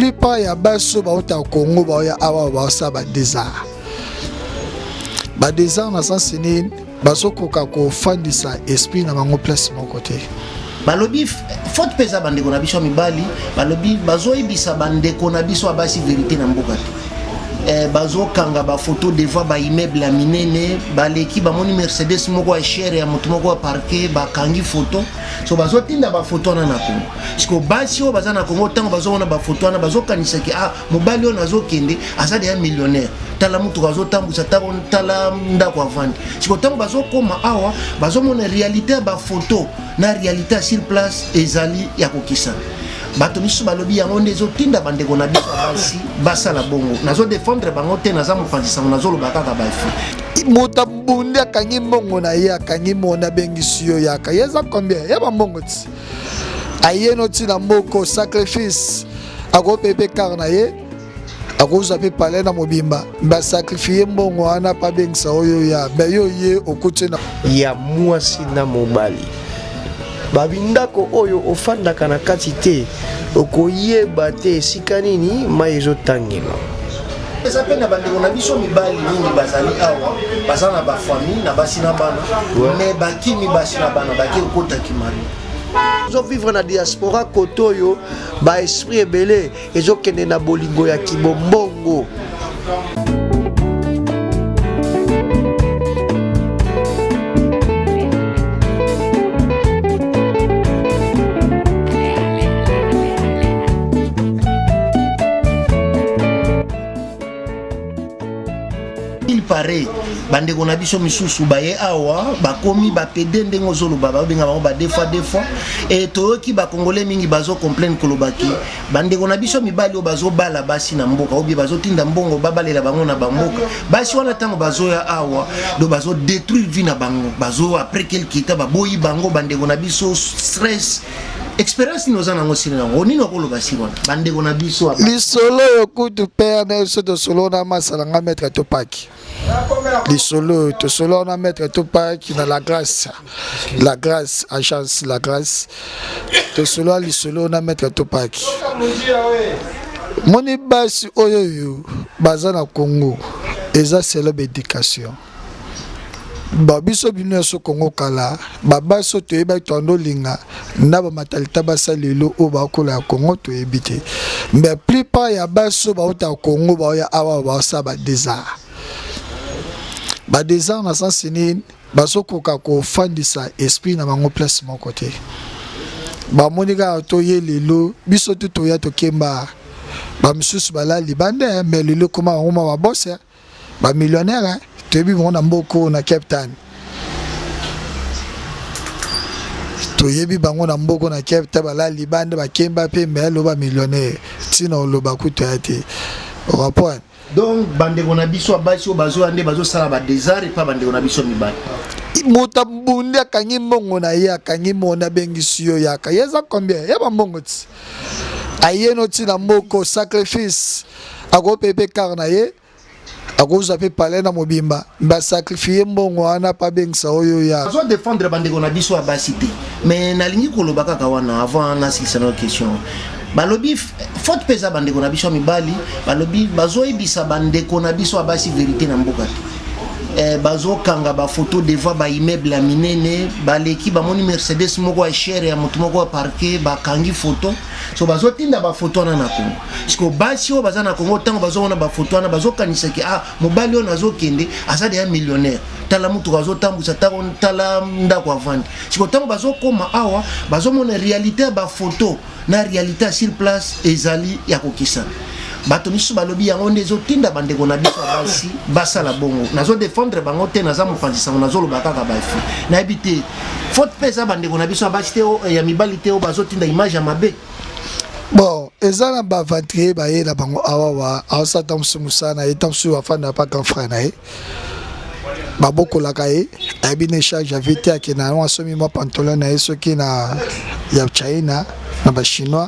plupart ya baso bauta Congo baya awa basa ba désert. Ba désert na sens nini bazoko ka ko fandisa esprit na bango place mon côté. Balobi faute pesa bandeko na biso mibali, balobi bazoyebisa bandeko na biso abasi vérité na mboka te. Bazo kanga ba photo de fois ba immeuble minene, baleki ba moni Mercedes moko ya cher ya moto moko ya parquet ba kangi photo. So bazo tinda ba photo na Congo. Siko basi o baza na Congo tango bazo na ba photo na bazo kanisa ki mobali o nazo kende azade ya millionnaire. Tala mutu bazo tambusa tala ndako avandi. Siko tango bazo koma awa bazo mona réalité ba photo na réalité sur place ezali ya kokisa. Bato misu balobi yango ndezo tinda bandeko na biso basi basala bongo nazo défendre bango te naza mopanzisa nazo lobaka ka bafi mota bunde akangi mbongo na ye akangi mona bengisi yo yaka yeza combien ya bambongo ti ayeno ti na mboko sacrifice ako pepe kar na ye akoza pe pale na mobimba ba sacrifier mbongo ana pa bengisa oyo ya be yo ye okuti na ya mwasi na mobali babindako oyo ofandaka na kati te okoyeba te esika nini mai ezotangela. Eza pe na bandeko na biso mibali mingi bazali awa baza na bafamille na basi na bana mais bakimi basi na bana baki okota kimani vivre na diaspora koto oyo ba esprit ebele ezokende na bolingo ya kibombongo. Pareil bandeko na biso misusu baye awa bakomi bapede ndengo zolo baba benga bango ba deux fois et toyoki ba congolais mingi bazo complaindre kolobaki bandeko na biso mibali o bazo bala basi na mboka obi bazo tinda mbongo babalela bango na bamboka basi wana tango bazo ya awa do bazo détruire vie na bango bazo après quelques temps baboyi bango bandeko na biso stress expérience nous en avons siré on n'y n'a pas le bâtiment bandeko na biso li solo yokutu père na so to solo na masalanga mettre to paki li solo to solo na mettre to paki na la grâce agence la grâce to solo li solo na mettre to paki moni basi oyo yo baza na Congo eza célèbre éducation babiso bino so Congo kala babaso to yeba tondo linga na ba matalita basa lelo o ba kola Congo to ebite mais plupart ya baso ba uta Congo ba ya awa ba sa ba désert na sens nini baso koka ko fandisa esprit na bango place mon côté ba monika to ye lelo biso to ya to kemba ba misusu bala libande mais lelo koma ngoma ba boss ba millionnaire toyebi bango na mboko na Cape Town toyebi bango na mboko na Cape Town bala libande bakemba pe melo ba millionnaire tina oloba kuto ate rapport donc bandeko na biso abasi o bazo ande bazo sala ba désert pa bandeko na biso mibali mota bunde akangi mbongo na ye akangi mona bengisi yo yaka yeza combien ya bambongo ti ayeno ti na mboko sacrifice ako pepe kar na ye akoza pe pale na mobimba ba sacrifier mbongo ana pa bengisa oyo ya bazo défendre bandeko na biso abasi te mais nalingi koloba kaka wana avant na sikisa na question balobi faute pesa bandeko na biso mibali balobi bazoyebisa bandeko na biso abasi vérité na mboka te. Bazo kanga ba photo de fois ba immeuble minene baleki ba moni Mercedes moko ya cher ya moto moko ya parquet ba kangi photo so bazo tinda ba photo na Congo. Siko basi o baza na Congo tango bazo na ba photo na bazo kanisa ki mobali o nazo kende azade ya millionnaire tala mutu bazo tambusa tala ndako avandi. Siko tango bazo koma awa bazo mona réalité ba photo na réalité sur place ezali ya kokisa bato misu balobi yango ndezo tinda bandeko na biso basi basala bongo nazo défendre bango te naza mopanzisa nazo lobaka ka bafi na ebite faute pesa bandeko na biso basi te ya mibali te o bazo tinda image ya mabe bon ezana ba ventrer ba ye na bango awa asa tamsusa na etamsu afana pa grand frère na ye baboko la kaye abine charge avite akina no asomi mo pantalon na yeso kina ya China na ba chinois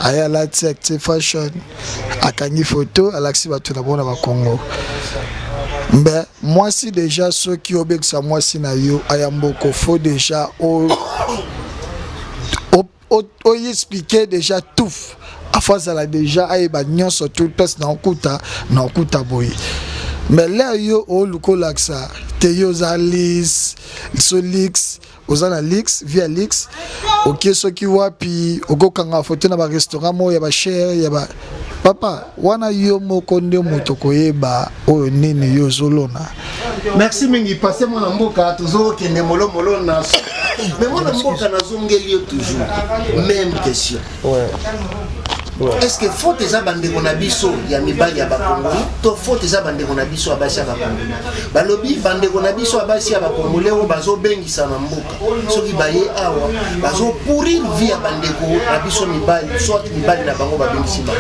aya la tech fashion akangi photo alaxi batu na bona ba Congo mais moi si déjà ceux qui obéissent moi si na yo ayamboko faut déjà o expliquer déjà tout afazala déjà ayeba nyonso tout place na okuta boye. Mais là yo o lukolaksa te yo za lis solix ozana lix via lix ok soki wapi okokanga photo na ba restaurant mo ya ba cher ya ba papa wana yo moko nde moto koyeba oyo nini yo zolona. Merci mingi passez moi na mboka toujours kende molo na mais moi na mboka na zongeli yo toujours même question. Est-ce que faut tes abandés qu'on a biso ya mibali ya bakongoli to faut tes abandés qu'on a biso abasi ya bakongoli balobi bande qu'on a biso abasi ya bakongoli o bazo bengisa na mboka soki baye awa bazo pourrir vie ya bandeko na biso mibali soit mibali na bango babengisi ba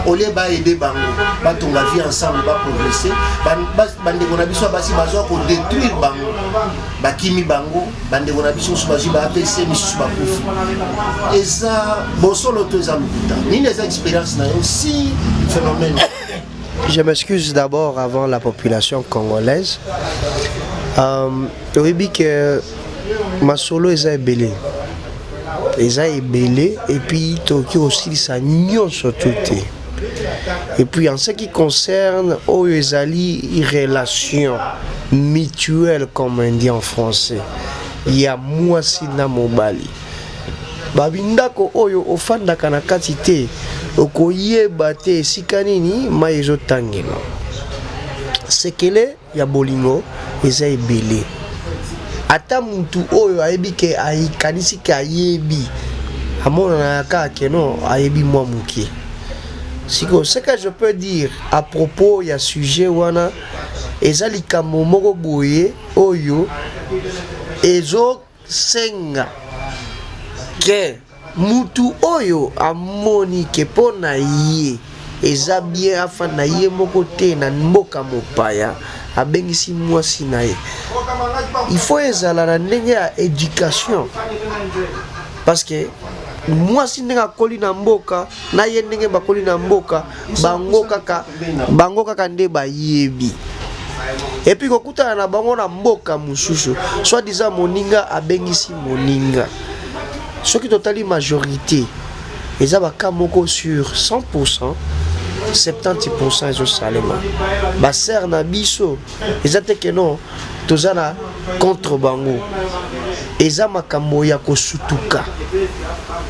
ole ba aider bango batonga vie ensemble ba progresser bande qu'on a biso abasi bazo ko détruire bango bakimi bango bande qu'on a biso bazo ba APC misu ba kufu eza bosolo to eza lukuta nini expérience aussi phénomène. Je m'excuse d'abord avant la population congolaise. Oui, que ma solo est belé. Est belé et puis Tokyo aussi ça nyon sur tout. Et puis en ce qui concerne les relations mutuelles comme on dit en français, il y a moi sina mobali. Babindako oyo ofanda kana kati te okoyeba te esika nini mai ezotangela sekele ya bolingo eza ebele ata muntu oyo ayebi ke ayikanisi ke ayebi amona kaka ke no ayebi mwa muke siko ce que je peux dire à propos ya sujet wana eza likambo moko boye oyo ezo senga que mutu oyo amoni ke pona ye eza bien afin na ye moko te na mboka mopaya abengisi mwasi na ye il faut ezala na ndenge ya éducation parce que mwasi ndenge akoli na mboka na ye ndenge bakoli na mboka bango kaka nde bayebi. Et puis kokutana na bango na mboka mususu soit disant moninga abengisi moninga. Ce qui totali majorité, ils ont un sur 100%, 70% ils ont salema. Basser na biso, ils ont que non, tous ana contre bango. Ils ont makambo ya kosutuka.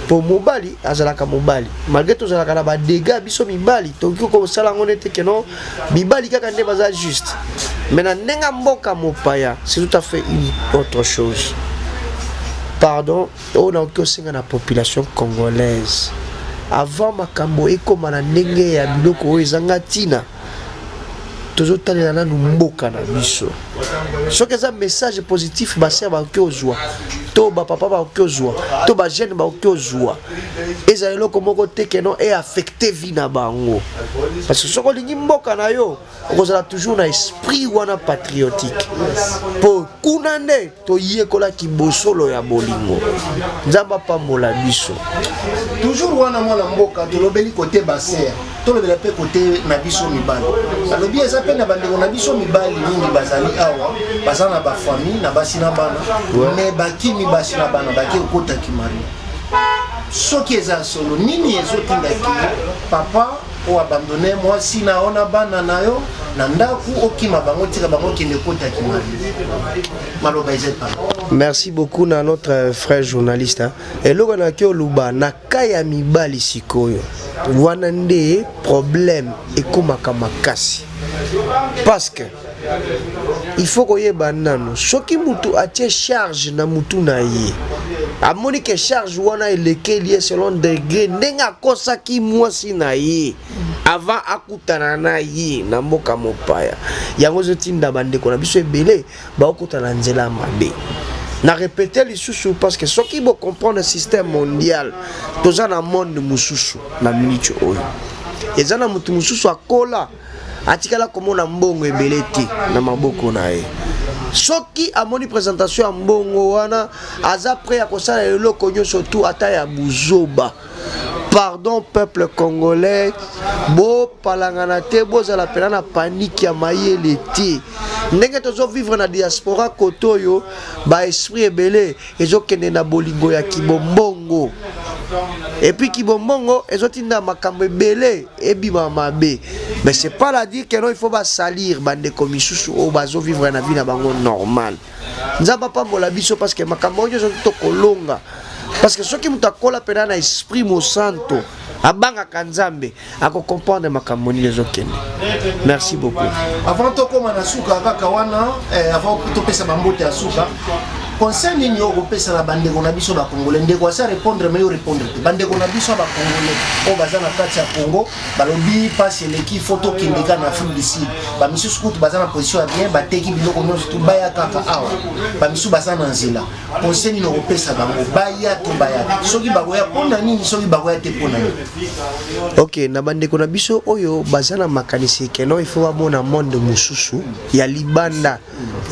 Pour mobali, azalaka mobali. Malgré tout ça, na ba dégâts biso mibali, tokyo ko sala ngone te que non, mibali kaka nde baza juste. Mais na nenga mboka mopaya, c'est tout à fait une autre chose. Pardon, on a aussi la population congolaise. Avant makambo ekoma na ndenge ya biloko ezangatina. Tozotalela na mboka na biso. Ce que un message positif basé ba kozwa. To ba papa ba kozwa, to ba jeune ba kozwa. Eza eloko moko te que non est affecté vie na bango. Parce que ce qu'on dit mboka na yo, on a toujours un esprit wana patriotique. Pour kunande to yekola ki bosolo ya bolingo. Nzamba pa mola biso. Toujours wana mwana mboka to lobeli côté basser. To lobeli pe côté na biso mibali. Alobi eza pe na bandeko na biso mibali mingi bazali awa, bazana ba famille na basi na bana. Mais bakimi basi na bana baki kota kimari. Soki eza solo nini ezotinda ki papa o abandonner moi si na ona bana nayo na ndaku okima bango tika bango kende kota kimari. Maloba ezeta. Merci beaucoup à notre frère journaliste. Et là, on a que Luba, na kaya mibali sikoyo. Wanande problème et comme makasi. Parce que il faut qu'on y ait banano. Ce qui mutu a charge na mutu na ye. A monique charge wana eleke lié selon degré. Nenga kosa ki mwasi na ye. Avant akutana na ye na mboka mopaya. Yango zotinda bande kona biso ebele ba okutana nzela mabe. Na répéter les sous parce que ceux qui vont comprendre le système mondial, tous dans le monde mususu na minute oyo. Et ça na mutu mususu akola atikala comme na mbongo ebeleti na maboko na ye. Soki amoni présentation ya mbongo wana aza prêt à kosala eloko nyonso surtout ata ya buzoba. Pardon peuple congolais, bo palangana te bozala pena na panique ya mayele te. Ndenge tozo vivre na diaspora kotoyo ba esprit ebele ezokende na bolingo ya kibombongo. Et puis qui bombongo ezotinda makambo belé et bima mabe. Mais c'est pas la dire que non il faut pas salir bande comme isusu o bazo vivre na vie na bango normal. Nzamba pa mbola biso parce que makambo yo to kolonga. Parce que ceux qui mutakola pena na esprit mo santo abanga kanzambe ako comprendre makambo ni les okene. Merci beaucoup. Avant to koma na suka kaka wana avant to pesa bambote ya suka conseil nini yo kopesa na bande kona biso ba congolais ndeko asa répondre mais yo répondre bande kona biso ba congolais o baza na kati ya Congo balobi passe l'équipe photo kindika na Afrique du Sud ba misu skutu baza na position ya bien ba teki biloko nyonso tu baya kaka awa ba misu baza na nzela conseil nini kopesa bango baya to baya soki bagoya pona nini soki bagoya te pona nini. Ok, na bande kona biso oyo baza na makanisi keno il faut abona monde mususu ya libanda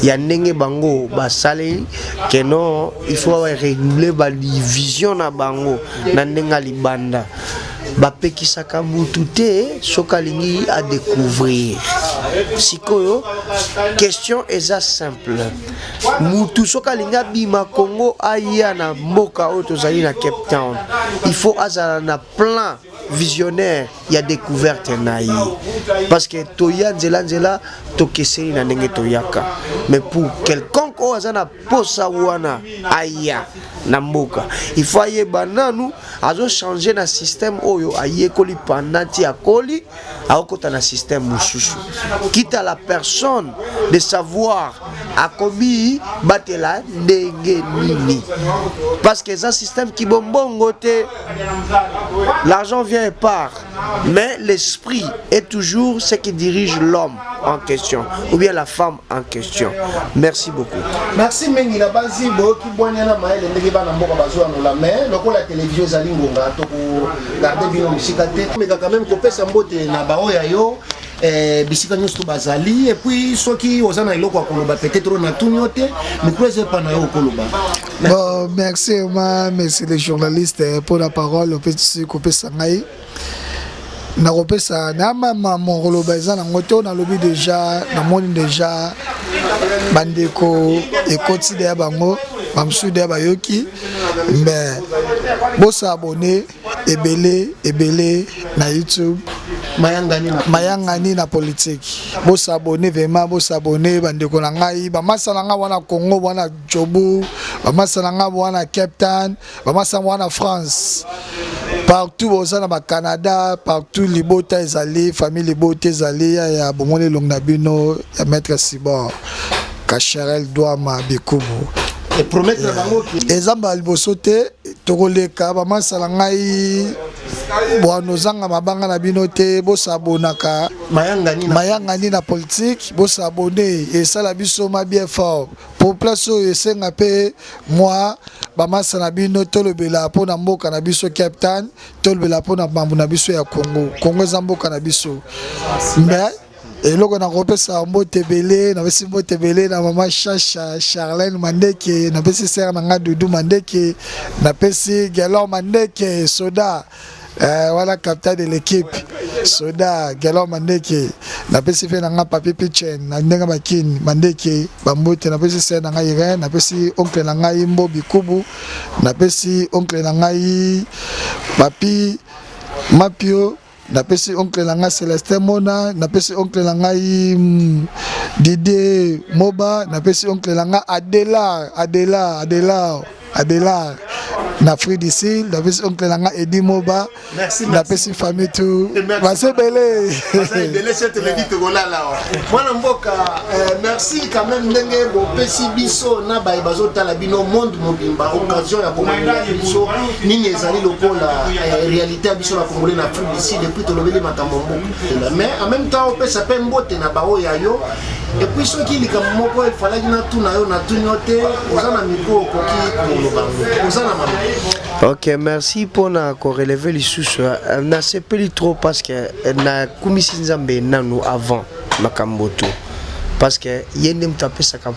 ya ndenge bango basale que non, il faut réguler la division na bango na ndenga libanda ba pekisaka mutu te sokalingi à découvrir sikoyo question est simple mutu sokalinga bima Congo aya na mboka otozali na Cape Town il faut azala na plan visionnaire ya découverte na yi parce que toya nzela tokeseli na ndenge toyaka mais pour quelconque o azana posa wana aya na mboka il faut aye bananu azo changer na système oyo aye koli pandati akoli akota na système mususu quitte à la personne de savoir a commis batela ndenge nini parce que ça système qui bombongo te l'argent vient et part mais l'esprit est toujours ce qui dirige l'homme en question ou bien la femme en question. Merci beaucoup. Merci mengi la basi bo ki bonya na maele ndenge bana mboka bazo na la main loko la télévision zali ngonga to ko garder bino musika te mais quand même ko pesa mbote na bao ya yo bisika nyusto bazali et puis soki ozana iloko akoloba peut-être na tunyote microze pa na yo koloba. Bon, merci merci les journalistes pour la parole au petit ko pesa ngai na kopesa na mama mon eza na ngoto na lobi déjà na moni déjà bandeko ekoti de bango bamsu de bayoki mais bosa abonné ebele na YouTube mayangani na politique bosa abonné vraiment bosa abonné bandeko na ngai ba masala nga wana Congo wana Jobu ba masala nga wana Cape Town ba masala wana France partout au Canada, partout les beaux ezali, famille les beaux ezali, ya bomone longnabino, ya maître Sibor, Kacharel Douama Bikubu. Et promettre la bango qui ezamba libosote tokoleka ba masala ngai bwana zanga mabanga na binote bosabonaka mayangani na politique bosabone et ça la biso ma bien fort pour place esenga pe moi ba masala bino tolobela pona mboka na biso Cape Town tolobela pona bambu na biso ya Congo zamboka na biso mais et là on a repéré ça mbote belé na besi mbote belé na maman Chacha Charlène Mandeke na besi sœur na Doudou Mandeke na besi Galon Mandeke Soda voilà capitaine de l'équipe Soda Galon Mandeke na besi fait na papi Pichen na ndenga makin Mandeke bambote na besi sœur na Irene na besi oncle na ngai Mbobi Kubu na besi oncle na ngai papi Mapio na pesi oncle nanga Celestin Mona na pesi oncle nanga Dide Moba na pesi oncle nanga Adela na Afrique du Sud na pesi oncle nanga Edi Moba na pesi famille tout c'est belé c'est le dit là moi mboka merci quand même ndenge bo pesi biso na ba bazo tala bino monde mobimba occasion ya komona biso nini ezali lokola réalité biso la congolais na Afrique du Sud depuis tolobeli makambo mboka mais en même temps on peut s'appeler mbote na bao ya yo et puis ce qui likambo moko il fallait na tuna yo na tunyote ozana miko koki koloba ozana mama. Ok, merci pour na relever les sous. Na sepeli trop parce que na kumisi nzambe nanu avant makamboto parce que yende mtape saka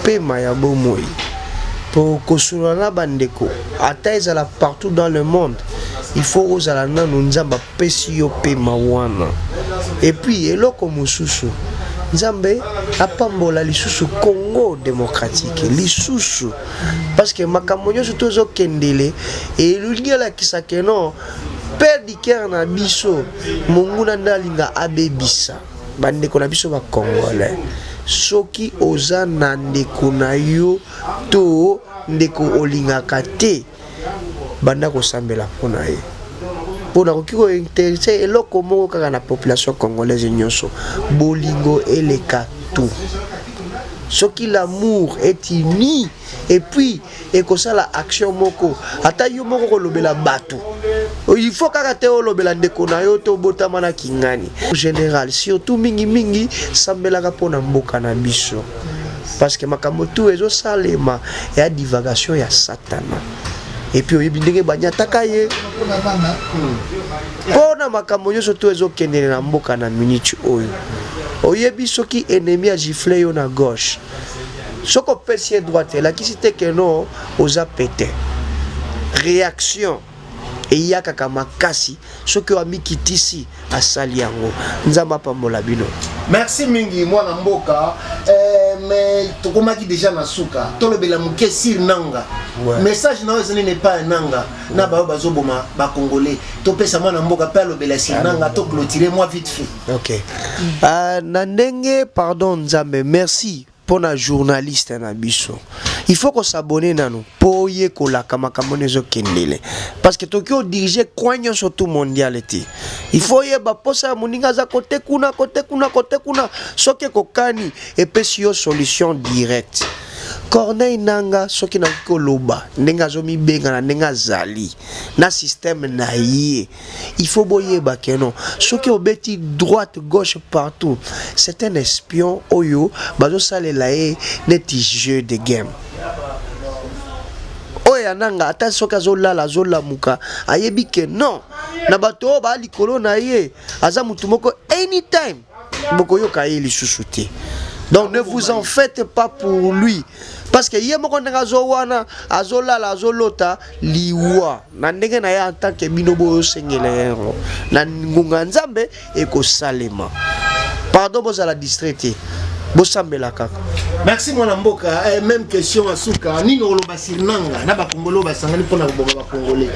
pe maya bomoi pour kosula na bandeko ata ezala partout dans le monde il faut ozala nanu nzamba pesi yo pe mawana et puis eloko mususu Nzambe apambola lisusu Congo démocratique lisusu parce que makamonyo surtout zo kendele et lingela kisake non père diker na biso monguna ndalinga abebisa bandeko na biso ba congolais soki oza na ndeko na yo to ndeko olingaka te banda kosambela mpona ye mpona koki kointerese eloko moko kaka na population congolaise nyonso bolingo eleka tout soki l'amour est uni et puis ekosala action moko ata yo moko kolobela bato il faut kaka te olobela ndeko na yo to botama na kingani en général surtout mingi sambelaka mpona mboka na biso parce que makambo tu ezosalema ya divagation ya satana et puis oyebi ndenge banyataka ye mpona makambo nyonso to ezokendele na mboka na minute oyo oyebi soki ennemi agifle yo na gauche soko pesi ye droite elakisi te ke no oza pete réaction eyakaka makasi soki amikitisi asali yango nzambe apambola bino. Merci mingi mwana mboka mais tokomaki déjà na suka tolobela muke sir nanga message na ozani ne pas nanga na ba bazoboma ba congolais topesa mwana mboka pe alobela sir nanga to clôturer moi vite fait. OK. Na ndenge pardon nzambe merci pour la journaliste na biso. Il faut qu'on s'abonne na nous pour y kolaka makambo nezo kendele parce que Tokyo dirige kwanya sur tout mondialité. Il faut y ba posa moninga za côté kuna soke kokani et pesi yo solution directe. Corneille nanga soki na koloba ndenga zomi benga na ndenga zali na système na ye il faut boyeba keno soki obeti droite gauche partout c'est un espion oyo bazo salela ye neti jeu de game oya nanga ata soki azola muka ayebi ke non na bato ba likolo na ye aza mutu moko anytime boko yoka ye lisusu te. Donc ne vous en faites pas pour lui. Parce que yemoko ndenge azowana azolala azolota liwa na ndenge na ya en tant que binobo sengele na ngunga nzambe ekosalema. Pardon bozala distraité. Bosambela kaka. Merci mwana mboka même question asuka nino oloba sirnanga na ba kongolo basangani pona koboma ba congolais.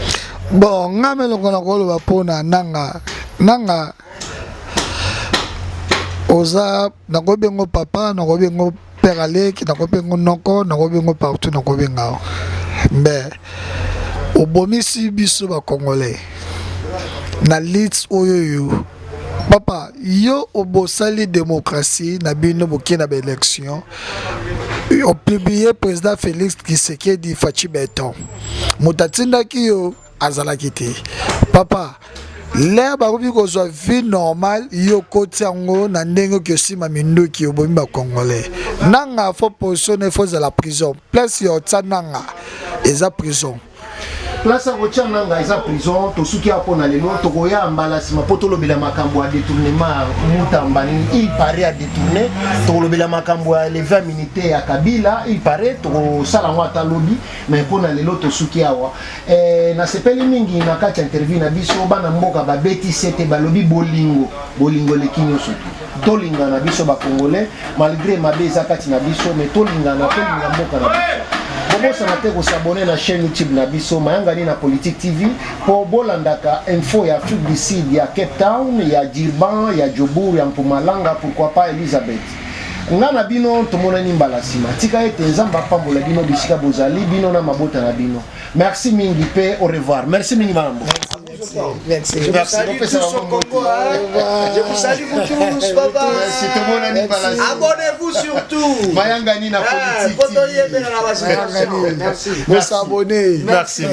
Bon ngamelo kona koloba pona nanga oza nakobengo papa nakobengo père Alek nakobengo noko nakobengo partout nakobenga mais obomisi biso ba congolais na leads oyo papa yo obosali démocratie na bino bokina ba élection o publié président Félix Tshisekedi Fachi Beton mutatinda ki yo azalaki te papa l'air barobi kozwa vie normale yo koti yango na ndenge ke sima minduki obomi ba congolais nanga fo positionner fo za la prison place yo tsananga eza prison place ya kotia nanga eza prison tosuki apo na lelo tokoya mbala sima po tolobela makambo ya détournement mutambani il paraît à détourner tolobela makambo ya lever militaire ya Kabila il paraît tokosala ngo ata lobi mais po na lelo tosuki awa na sepeli mingi na kati interview na biso bana mboka babeti sete balobi bolingo lekinyo surtout tolinga na biso ba congolais malgré mabe eza kati na biso mais tolinga mboka na biso. Bobosa na te ko s'abonner na chaîne YouTube na biso mayangani na Politique TV pour bolandaka info ya Afrique du Sud ya Cape Town ya Durban ya Jobour ya Mpumalanga pourquoi pas Elizabeth ngana bino tomona ni mbala sima tika ete nzamba pambola bino bisika bozali bino na mabota na bino merci mingi pe au revoir merci mingi mambo. Merci. Je vous salue tous au Congo. Je vous salue vous tous, papa. Abonnez-vous surtout. Mayangani na Politique. Merci. Merci. Merci.